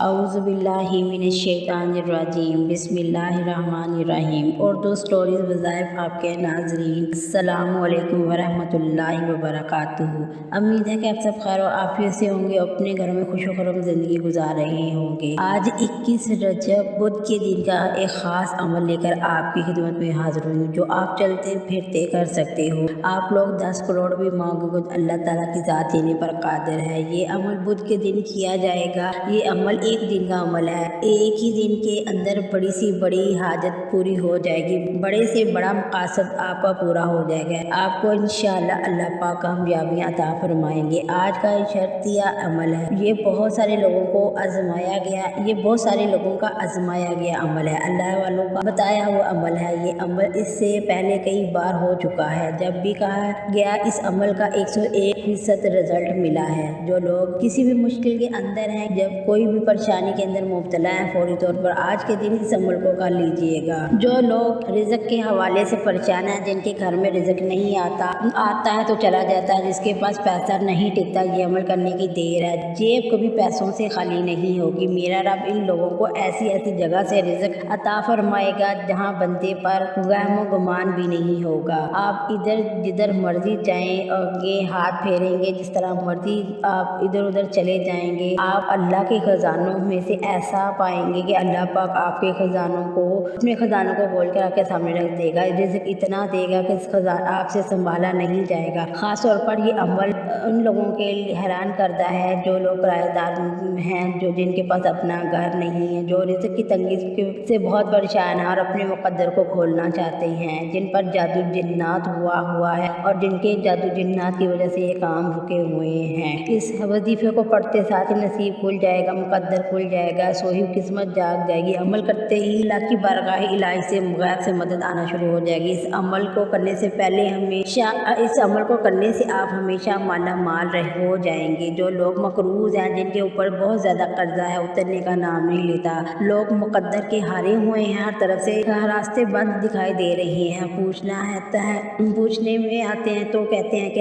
अऊज़ुबिल्लाहि मिनश्शैतानिर्रजीम बिस्मिल्लाहिर्रहमानिर्रहीम। उर्दू स्टोरीज़ वज़ाइफ आपके नाज़रीन, अस्सलामु अलैकुम वरहमतुल्लाहि वबरकातुहू। उम्मीद है कि आप सब खैर और आफियत से होंगे, अपने घरों में खुश खरम ज़िंदगी गुजार रहे होंगे। आज 21 रजब बुध के दिन का एक ख़ास अमल लेकर आपकी खिदमत में हाज़िर हुई हूँ, जो आप चलते फिरते कर सकते हो। आप लोग 10 करोड़ भी मांगोगे तो अल्लाह ताला की ज़ात देने पर कादिर है। ये अमल बुध के दिन किया जाएगा। ये अमल एक दिन का अमल है। एक ही दिन के अंदर बड़ी सी बड़ी हाजत पूरी हो जाएगी, बड़े से बड़ा मकासद आपका पूरा हो जाएगा। आपको इंशाअल्लाह अल्लाह पाक कामयाबी अता फरमाएंगे। आज का शर्तिया अमल है, ये बहुत सारे लोगों को आजमाया गया, ये बहुत सारे लोगों का आजमाया गया अमल है, अल्लाह वालों का बताया हुआ अमल है। ये अमल इससे पहले कई बार हो चुका है। जब भी कहा गया इस अमल का 101% रिजल्ट मिला है। जो लोग किसी भी मुश्किल के अंदर हैं, जब कोई भी परेशानी के अंदर मुब्तला है, फौरी तौर पर आज के दिन इस अमल को कर लीजिएगा। जो लोग रिज़्क़ के हवाले से परेशान हैं, जिनके घर में रिज़्क़ नहीं आता है तो चला जाता है, जिसके पास पैसा नहीं टिकता, ये अमल करने की देर है। जेब कभी पैसों से खाली नहीं होगी। मेरा रब इन लोगों को ऐसी ऐसी जगह से रिज़्क़ अता फरमाएगा जहाँ बंदे पर वहम गुमान भी नहीं होगा। आप इधर जिधर मर्जी जाएं और ये हाथ फेरेंगे, जिस तरह मर्जी आप इधर उधर चले जाएंगे, आप अल्लाह के खजानों में से ऐसा पाएंगे कि अल्लाह पाक आपके खजानों को, अपने खजानों को खोल कर आपके सामने रख देगा। रिज़्क़ इतना देगा कि इस खजाना आपसे संभाला नहीं जाएगा। खास तौर पर ये अमल उन लोगों के लिए हैरान करता है जो लोग किराएदार हैं, जो जिनके पास अपना घर नहीं है, जो रिज़्क़ की तंगी से बहुत परेशान है और अपने मुक़द्दर को खोलना चाहते हैं, जिन पर जादू जिन्नात हुआ है और जिनके जादू जिन्नात की वजह से ये काम रुके हुए हैं। इस वजीफे को पढ़ते साथ ही नसीब खुल जाएगा, मुक़द्दर खुल जाएगा, सोही किस्मत जाग जाएगी। अमल करते ही अल्लाह की बारगाह इलाही से गैब से मदद आना शुरू हो जाएगी। इस अमल को करने से पहले इस अमल को करने से आप हमेशा माला माल हो जाएंगे। जो लोग मकरूज हैं, जिनके ऊपर बहुत ज़्यादा कर्जा है, उतरने का नाम नहीं लेता, लोग मुक़द्दर के हारे हुए हैं, हर तरफ से रास्ते बंद दिखाई दे रहे हैं, पूछने में आते हैं तो कहते हैं कि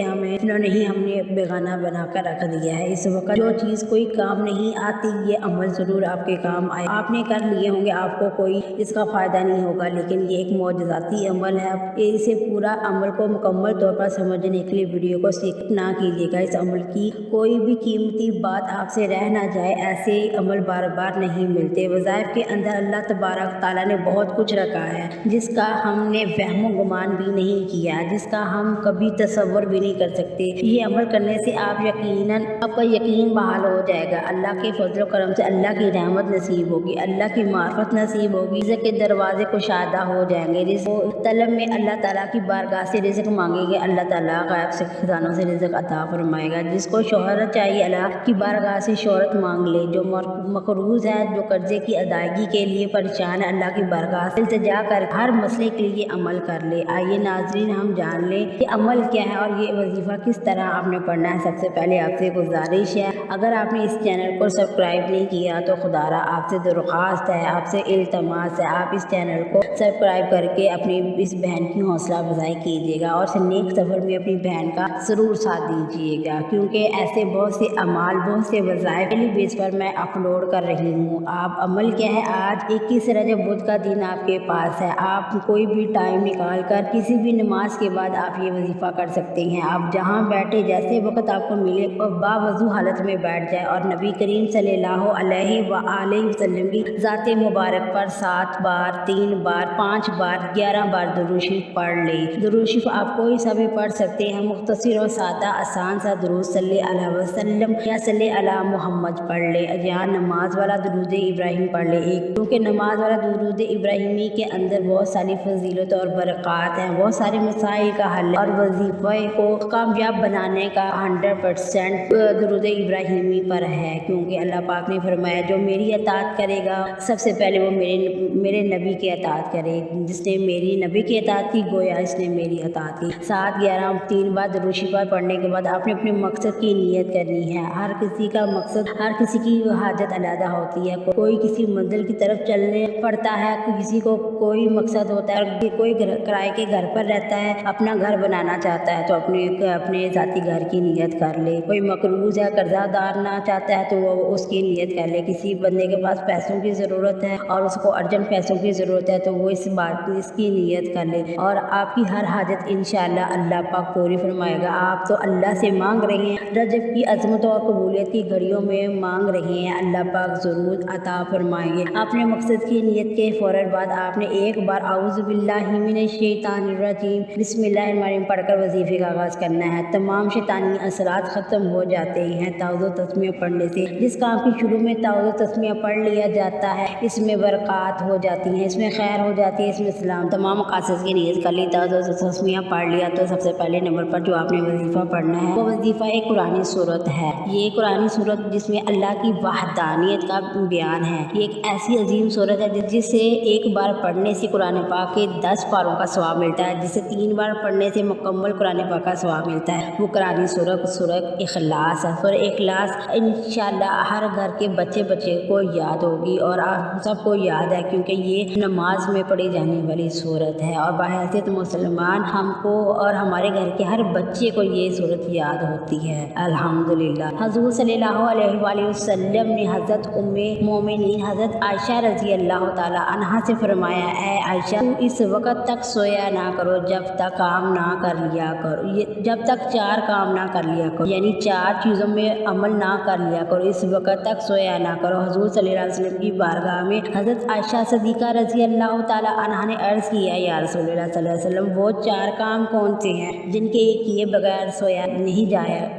हमने बेगाना बना कर रख दिया है। इस वक्त जो चीज़ कोई काम नहीं आती, ये अमल ज़रूर आपके काम आए। आपने कर लिए होंगे, आपको कोई इसका फ़ायदा नहीं होगा, लेकिन ये एक मौजज़ाती अमल है। इसे पूरा अमल को मुकम्मल तौर पर समझने के लिए वीडियो को स्किप ना कीजिएगा। इस अमल की कोई भी कीमती बात आपसे रह ना जाए, ऐसे अमल बार बार नहीं मिलते। वज़ाइफ के अंदर अल्लाह तबारक ताला ने बहुत कुछ रखा है, जिसका हमने वहम गुमान भी नहीं किया, जिसका हम कभी तसव्वुर भी नहीं कर सकते। ये अमल करने से आपका यकीन बहाल हो जाएगा। अल्लाह के फजल करम से अल्लाह की रहमत नसीब होगी, अल्लाह की मार्फत नसीब होगी, रिज़्क़ के दरवाजे कुशादा हो जाएंगे। रिज़्क़ तलब में अल्लाह ताला की बारगाह से रिज़्क़ मांगेंगे, अल्लाह ताला गैब से खजानों से रिज़्क़ अता फरमाएगा। जिसको शोहरत चाहिए, अल्लाह की बारगाह से शोहरत मांग ले। जो मकरूज है, जो कर्जे की अदायगी के लिए परेशान है, अल्लाह की बारगाह से इल्तिजा कर हर मसले के लिए अमल कर ले। आइए नाज़रीन, हम जान लें कि अमल क्या है और ये वजीफ़ा किस तरह आपने पढ़ना है। सबसे पहले आपसे गुजारिश है, अगर आपने इस चैनल को सब्सक्राइब नहीं किया तो खुदारा आपसे दरख्वास्त है, आपसे इल्तमास है, आप इस चैनल को सब्सक्राइब करके अपनी इस बहन की हौसला अफजाई कीजिएगा और नेक सफ़र में अपनी बहन का ज़रूर साथ दीजिएगा, क्योंकि ऐसे बहुत से अमाल, बहुत से वज़ाइफ डेली बेस पर मैं अपलोड कर रही हूँ। आप अमल क्या है, आज 21 रजब बुध का दिन आपके पास है। आप कोई भी टाइम निकाल कर किसी भी नमाज के बाद आप ये वजीफ़ा कर सकते हैं। आप जहाँ बैठे, जैसे वक्त आपको मिले और बावजू हालत में बैठ जाए और नबी करीम सल्लल्लाहु अलैहि वसल्लम की ज़ात मुबारक पर 7 बार, 3 बार, 5 बार, 11 बार दुरूद शरीफ पढ़ ले। दुरूद शरीफ आप कोई सा भी पढ़ सकते हैं, मुख्तसर और सादा आसान सा दुरूद सल्ले अलैहि वसल्लम या सल्ले अला मोहम्मद पढ़ ले, या नमाज वाला दुरूद इब्राहिम पढ़ ले। क्योंकि नमाज वाला दुरूद इब्राहिमी के अंदर बहुत सारी फजीलत और बरक़ात हैं, बहुत सारे मसाइल का हल और वजीफ़े को कामयाब बनाने का 100% दुरूद इब्राहिमी पर है। क्योंकि अल्लाह पाक ने फरमाया, जो मेरी अताअत करेगा सबसे पहले वो मेरे नबी की अताअत करे। जिसने मेरी नबी की अताअत की, गोया इसने मेरी अताअत की। 7, 11, 3 बार दुरूद शरीफ पढ़ने के बाद आपने अपने मकसद की नियत करनी है। हर किसी का मकसद, हर किसी की हाजत अलग होती है। कोई किसी मंजिल की तरफ चलने पड़ता है, किसी को कोई मकसद होता है, कोई किराए के घर पर रहता है, अपना घर बनाना चाहता है तो अपने ज़ाती घर की नियत कर ले। कोई मकरूज है, कर्जा उतारना चाहता है तो वो उसकी नियत कर ले। किसी बंदे के पास पैसों की ज़रूरत है और उसको अर्जेंट पैसों की ज़रूरत है तो वो इसकी नियत कर ले और आपकी हर हाजत इंशाअल्लाह अल्लाह पाक पूरी फरमाएगा। आप तो अल्लाह से मांग रहे हैं, रजब की अज़मत और कबूलियत की घड़ियों में मांग रहे हैं, अल्लाह पाक ज़रूर अता फरमाएंगे। आपने मकसद की नियत के फ़ौरन बाद आपने एक बार औज़ु बिल्लाहि मिनश शैतानिर रजीम बिस्मिल्लाहिर्रहमानिर्रहीम पढ़कर वजीफ़े का आगाज़ करना है। तमाम शैतानी असरात ख़त्म हो जाते हैं ताउज़ तस्मीया पढ़ने से। जिस काम की शुरू में ताउज़ तस्मीया पढ़ लिया जाता है इसमें बरक़ात हो जाती है, इसमें खैर हो जाती है, इसमें सलाम। तमाम मक़ासद की नियत कर ली, ताउज़ तस्मीया पढ़ लिया तो सबसे पहले नंबर पर जो आपने वजीफ़ा पढ़ना है वो वजीफ़ा एक कुरानी सूरत है। ये कुरानी सूरत जिसमें अल्लाह की वहदानियत का बयान है। ये एक ऐसी अजीम सूरत है जिसे एक बार पढ़ने से कुरान पाक के 10 पारों का सवाब मिलता है, जिसे 3 बार पढ़ने से मुकम्मल कुरान पाक का सवाब मिलता है। वो कुरानी सूरत इखलास है। सूरह इखलास इंशाअल्लाह हर घर के बच्चे को याद होगी और आप सबको याद है क्योंकि ये नमाज में पढ़ी जाने वाली सूरत है और बहैसियत मुसलमान हमको और हमारे घर के हर बच्चे को ये सूरत याद होती है। अल्हम्दुलिल्लाह। हुज़ूर सल्लल्लाहु अलैहि वसल्लम ने हज़रत उम्मे मोमिनीन हज़रत आयशा रज़ी अल्लाह ताला अन्हा से फरमाया, ऐ आयशा तू इस वक़्त तक सोया ना करो जब तक काम ना कर लिया करो, जब तक 4 काम ना कर लिया करो, यानी 4 चीज़ों में अमल ना कर लिया करो, इस वक़्त तक सोया ना करो। हुज़ूर सल्लल्लाहु अलैहि वसल्लम की बारगाह में हज़रत आयशा सिद्दीक़ा रज़ी अल्लाह ताला अन्हा ने अर्ज़ किया, या रसूलल्लाह सल्लल्लाहु अलैहि वसल्लम वो 4 काम कौन से हैं जिनके किए बगैर सोया नहीं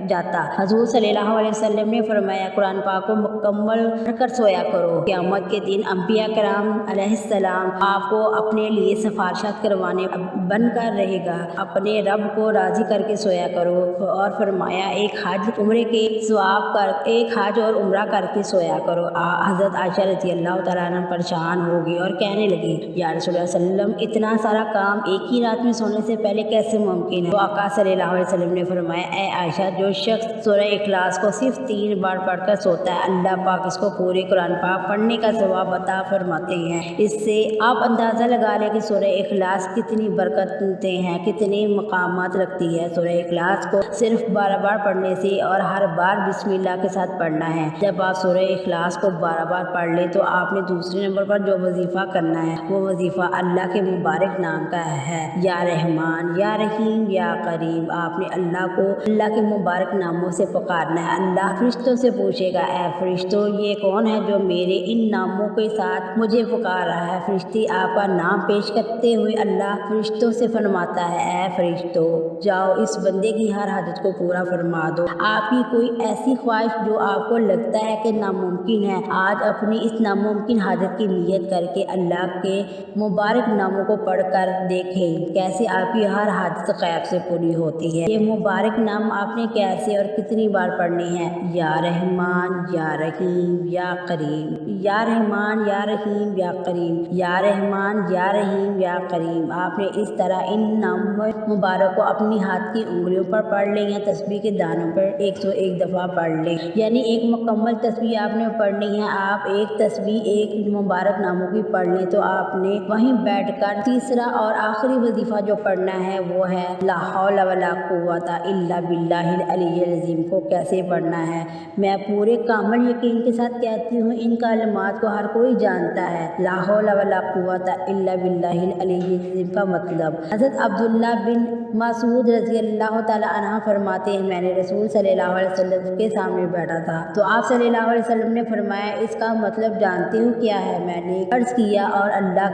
जाता। हुज़ूर सल्लल्लाहु अलैहि वसल्लम ने फरमाया, कुरान पाक को मुकम्मल पढ़कर सोया करो। क़यामत के दिन अंबिया कराम अलैहिस्सलाम आपको अपने लिए सिफारिशात करवाने बनकर रहेगा। अपने रब को राज़ी करके सोया करो। और फरमाया एक हज उम्रे के सवाब कर, एक हज और उम्रा करके सोया करो। हज़रत आयशा रज़ी अल्लाह तआला अन्हा परेशान होगी और कहने लगी, या रसूलल्लाह सल्लल्लाहु अलैहि वसल्लम इतना सारा काम एक ही रात में सोने से पहले कैसे मुमकिन है? तो आका सल्लल्लाहु अलैहि वसल्लम ने फरमाया, ऐ आयशा जो शख्स सूरह इखलास को सिर्फ 3 बार पढ़कर सोता है अल्लाह पाक इसको पूरे कुरान पाक पढ़ने का सवाब अता फरमाते हैं। इससे आप अंदाज़ा लगा लें कि सूरह इखलास कितनी बरकतें हैं, कितने मकामात रखती है। सूरह इखलास को सिर्फ 12 बार पढ़ने से और हर बार बिस्मिल्लाह के साथ पढ़ना है। जब आप सूरह इखलास को 12 बार पढ़ लें तो आपने दूसरे नंबर पर जो वजीफ़ा करना है वो वजीफ़ा अल्लाह के मुबारक नाम का है, या रहमान या रहीम या करीम। आपने अल्लाह को अल्लाह के मुबारक नामों से पुकारना है। अल्लाह फरिश्तों से पूछेगा, ऐ फरिश्तों ये कौन है जो मेरे इन नामों के साथ मुझे पुकार रहा है? फरिश्ते आपका नाम पेश करते हुए अल्लाह फरिश्तों से फरमाता है, ऐ फरिश्तों जाओ इस बंदे की हर हाजत को पूरा फरमा दो। आपकी कोई ऐसी ख्वाहिश जो आपको लगता है कि नामुमकिन है, आज अपनी इस नामुमकिन हाजत की नियत करके अल्लाह के मुबारक नामों को पढ़कर देखें कैसे आपकी हर हाजत ग़ैब से पूरी होती है। ये मुबारक नाम आपने कैसे और कितनी बार पढ़नी है? या रहमान या रहीम या करीम, या रहमान या रहीम या करीम, या रहमान या रहीम या करीम। आपने इस तरह इन नामों मुबारक को अपनी हाथ की उंगलियों पर पढ़ लें या तस्बीह के दानों पर 101 दफ़ा पढ़ लें, यानी एक मुकम्मल तस्बीह आपने पढ़नी है। आप एक तस्बीह एक मुबारक नामों की पढ़ लें तो आपने वहीं बैठकर तीसरा और आखिरी वजीफ़ा जो पढ़ना है वो है ला हौला वला कुव्वता इल्ला बिल्लाहिल अलिय्यिल अज़ीम को कैसे पढ़ना है। मैं पूरे कामिल यकीन के साथ कहती हूँ इन कलमात को हर कोई जानता है। ला हौला वला कुव्वता इल्ला बिल्लाहिल अलिय्यिल अज़ीम का मतलब हज़रत अब्दुल्ला बिन मसूद रज़ी अल्लाह ताला अन्हा फरमाते हैं, मैंने रसूल सल्लल्लाहु अलैहि वसल्लम के सामने बैठा था तो आप सल्लल्लाहु अलैहि वसल्लम ने फरमाया, इसका मतलब जानते हो क्या है? मैंने अर्ज़ किया, और अल्लाह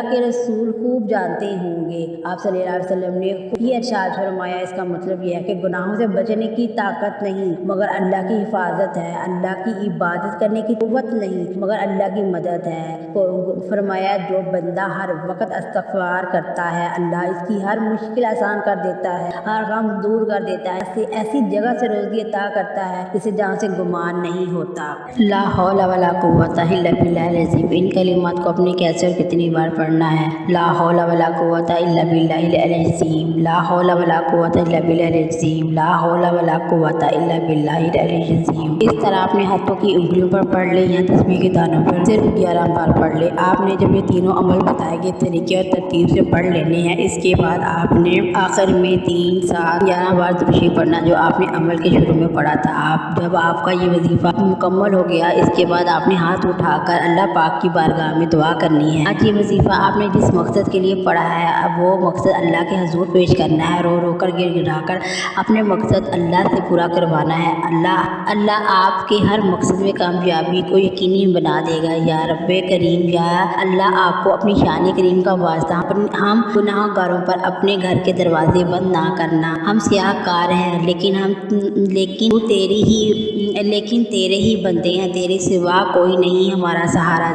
के रसूल खूब जानते होंगे। आप सल्लल्लाहु अलैहि वसल्लम ने ये इरशाद फरमाया, इसका मतलब यह है कि गुनाहों से बचने की ताकत नहीं मगर अल्लाह की हिफाजत है, अल्लाह की इबादत करने की कुव्वत नहीं मगर अल्लाह की मदद है। फरमाया जो बंदा हर वक्त इस्तग़फ़ार करता है अल्लाह इसकी हर मुश्किल آسان کر دیتا ہے، ہر غم دور کر دیتا ہے، ایسی جگہ سے روزی عطا کرتا ہے جسے جہاں سے گمان نہیں ہوتا۔ لا حول ولا قوت الا باللہ العظیم۔ ان کلمات کو اپنے کیسے اور کتنی بار پڑھنا ہے؟ لا حول ولا قوت الا باللہ العظیم، لا حول ولا قوت الا باللہ العظیم، لا حول ولا قوت الا باللہ العظیم۔ اس طرح اپنے ہاتھوں کی انگلیوں پر پڑھ لے یا تسبیح کے دانوں پر صرف 11 بار پڑھ لے۔ آپ نے جب یہ تینوں عمل بتائے گئے طریقے اور ترتیب سے پڑھ لینے ہیں، اس کے بعد آپ نے آخر میں 3 7 11 بار درود پڑھنا جو آپ نے عمل کے شروع میں پڑھا تھا۔ جب آپ کا یہ وظیفہ مکمل ہو گیا، اس کے بعد آپ نے ہاتھ اٹھا کر اللہ پاک کی بارگاہ میں دعا کرنی ہے۔ آج یہ وظیفہ آپ نے جس مقصد کے لیے پڑھا ہے، اب وہ مقصد اللہ کے حضور پیش کرنا ہے، رو رو کر گر گڑا کر اپنے مقصد اللہ سے پورا کروانا ہے۔ اللہ آپ کے ہر مقصد میں کامیابی کو یقینی بنا دے گا۔ یا رب کریم، یا اللہ آپ کو اپنی شان کریم کا واسطہ ہم گناہ گاروں پر اپنے گھر کے دروازے بند نہ کرنا۔ ہم سیاہ کار ہیں لیکن تیرے ہی بندے ہیں، تیرے سوا کوئی نہیں ہمارا سہارا۔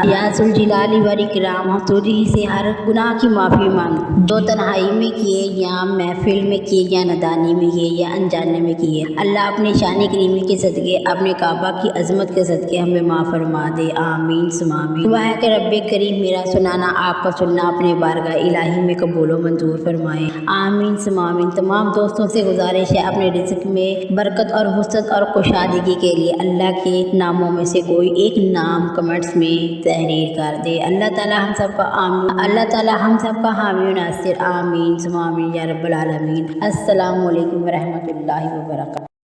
یا ذوالجلال والاکرام، ہم تجھ ہی سے ہر گناہ کی معافی مانگ، جو تنہائی میں کیے یا محفل میں کیے یا ندانی میں کیے یا انجانے میں کیے۔ اللہ اپنے شان کریمی کے صدقے، اپنے کعبہ کی عظمت کے صدقے ہمیں معاف فرما دے، آمین ثم آمین۔ دعا ہے کہ رب کریم میرا سنانا، آپ کا سننا اپنے بارگاہ الہی میں قبول و منظور فرمائے، آمین ثم آمین۔ تمام دوستوں سے گزارش ہے اپنے رزق میں برکت اور وسعت اور کشادگی کے لیے اللہ کے ناموں میں سے کوئی ایک نام کمنٹس میں تحریر کر دے۔ اللہ تعالی ہم سب کا حامی و ناصر، آمین ثم آمین یا رب العالمین۔ السلام علیکم ورحمۃ اللہ وبرکاتہ۔